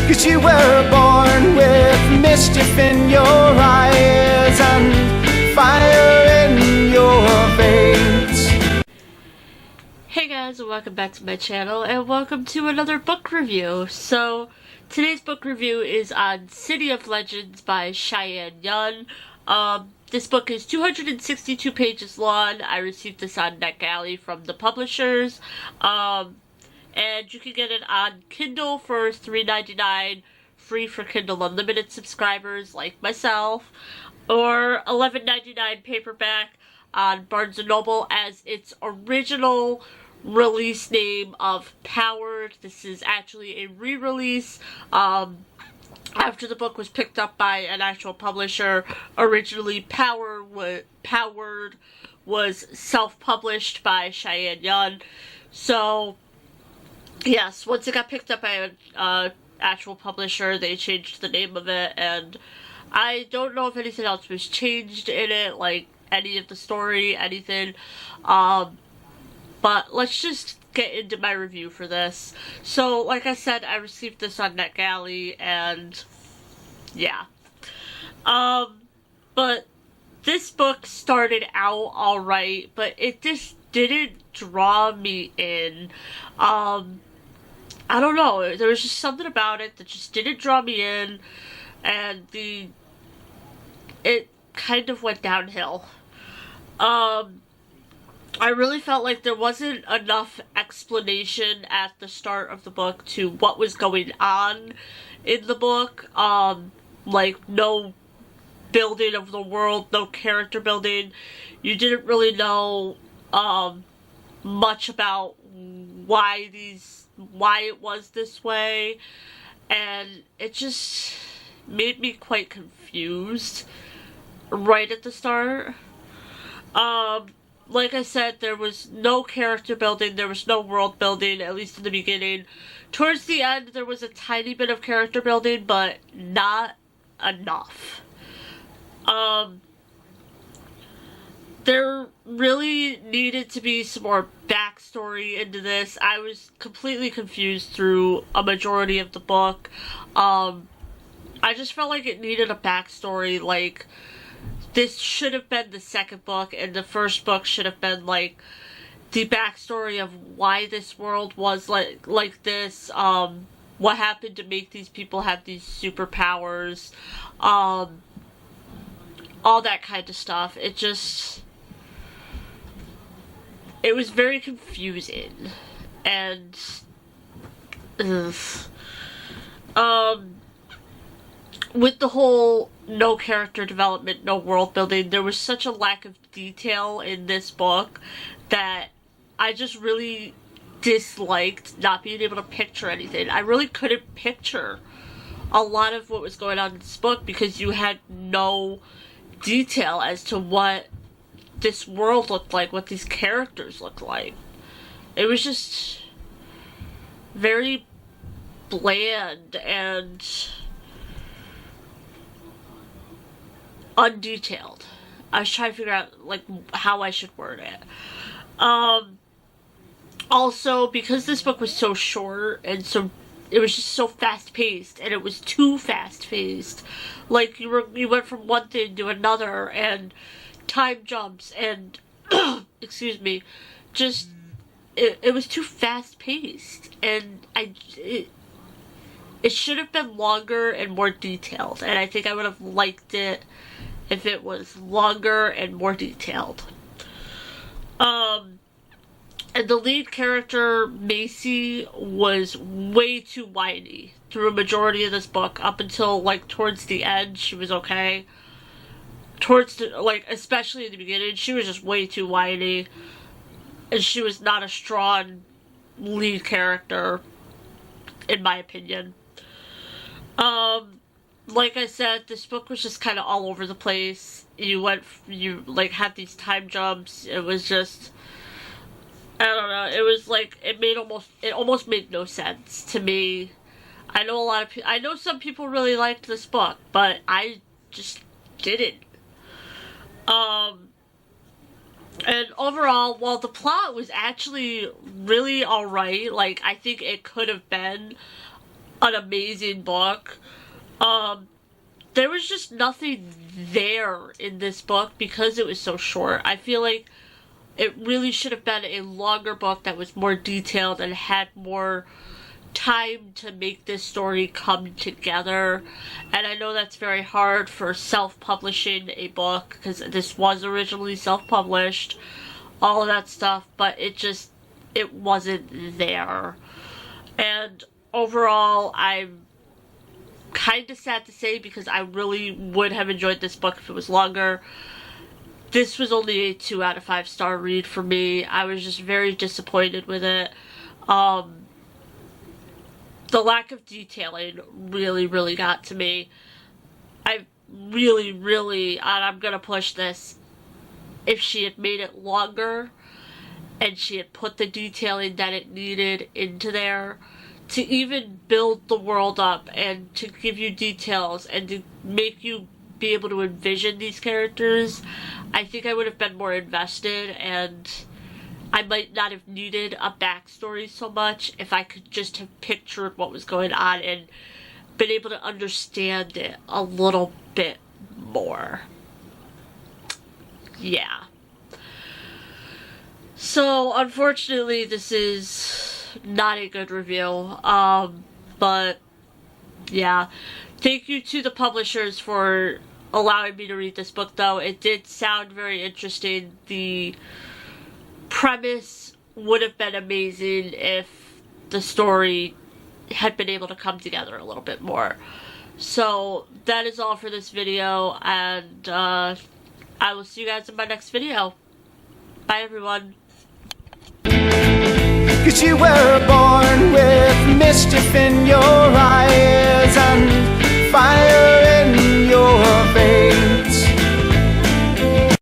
'Cause you were born with mischief in your eyes and fire in your veins. Hey guys, and welcome back to my channel, and welcome to another book review. So, today's book review is on City of Legends by Cheyanne. This book is 262 pages long. I received this on NetGalley from the publishers. And you can get it on Kindle for $3.99, free for Kindle Unlimited subscribers like myself, or $11.99 paperback on Barnes & Noble as its original release name of Powered. This is actually a re-release after the book was picked up by an actual publisher. Originally, Powered was self-published by Cheyanne. So, yes, once it got picked up by an actual publisher, they changed the name of it, and I don't know if anything else was changed in it, like any of the story, anything. But let's just get into my review for this. So, like I said, I received this on NetGalley, and yeah. But this book started out alright, but it just didn't draw me in. I don't know, there was just something about it that just didn't draw me in, and it kind of went downhill. I really felt like there wasn't enough explanation at the start of the book to what was going on in the book. Like, no building of the world, no character building. You didn't really know, much about why it was this way, and it just made me quite confused right at the start. Like I said, there was no character building, there was no world building, at least in the beginning. Towards the end, there was a tiny bit of character building, but not enough. There really needed to be some more backstory into this. I was completely confused through a majority of the book. I just felt like it needed a backstory. Like, this should have been the second book, and the first book should have been, like, the backstory of why this world was like this, what happened to make these people have these superpowers, all that kind of stuff. It was very confusing, and, with the whole no character development, no world building, there was such a lack of detail in this book that I just really disliked not being able to picture anything. I really couldn't picture a lot of what was going on in this book because you had no detail as to what this world looked like, what these characters looked like. It was just very bland and undetailed. I was trying to figure out, like, how I should word it. Also, because this book was so short, and so it was just so fast-paced, and it was too fast-paced. Like, you went from one thing to another, and time jumps, and, excuse me, just, it was too fast-paced, and it should have been longer and more detailed, and I think I would have liked it if it was longer and more detailed. And the lead character, Macy, was way too whiny through a majority of this book. Up until, like, towards the end, she was okay. Especially in the beginning, she was just way too whiny. And she was not a strong lead character, in my opinion. Like I said, this book was just kind of all over the place. You had these time jumps. It was just, I don't know, it was like, it almost made no sense to me. I know some people really liked this book, but I just didn't. And overall, while the plot was actually really alright, like, I think it could have been an amazing book. There was just nothing there in this book because it was so short. I feel like it really should have been a longer book that was more detailed and had more time to make this story come together. And I know that's very hard for self-publishing a book, because this was originally self-published, all of that stuff, but it wasn't there. And overall, I'm kind of sad to say, because I really would have enjoyed this book if it was longer. This was only a 2 out of 5 star read for me. I was just very disappointed with it. The lack of detailing really, really got to me. I really, really, and I'm gonna push this, if she had made it longer and she had put the detailing that it needed into there to even build the world up and to give you details and to make you be able to envision these characters, I think I would have been more invested, and I might not have needed a backstory so much if I could just have pictured what was going on and been able to understand it a little bit more. Yeah. So, unfortunately, this is not a good review, but yeah. Thank you to the publishers for allowing me to read this book, though. It did sound very interesting. The premise would have been amazing if the story had been able to come together a little bit more. So, that is all for this video, and I will see you guys in my next video. Bye, everyone. 'Cause you were born with mischief in your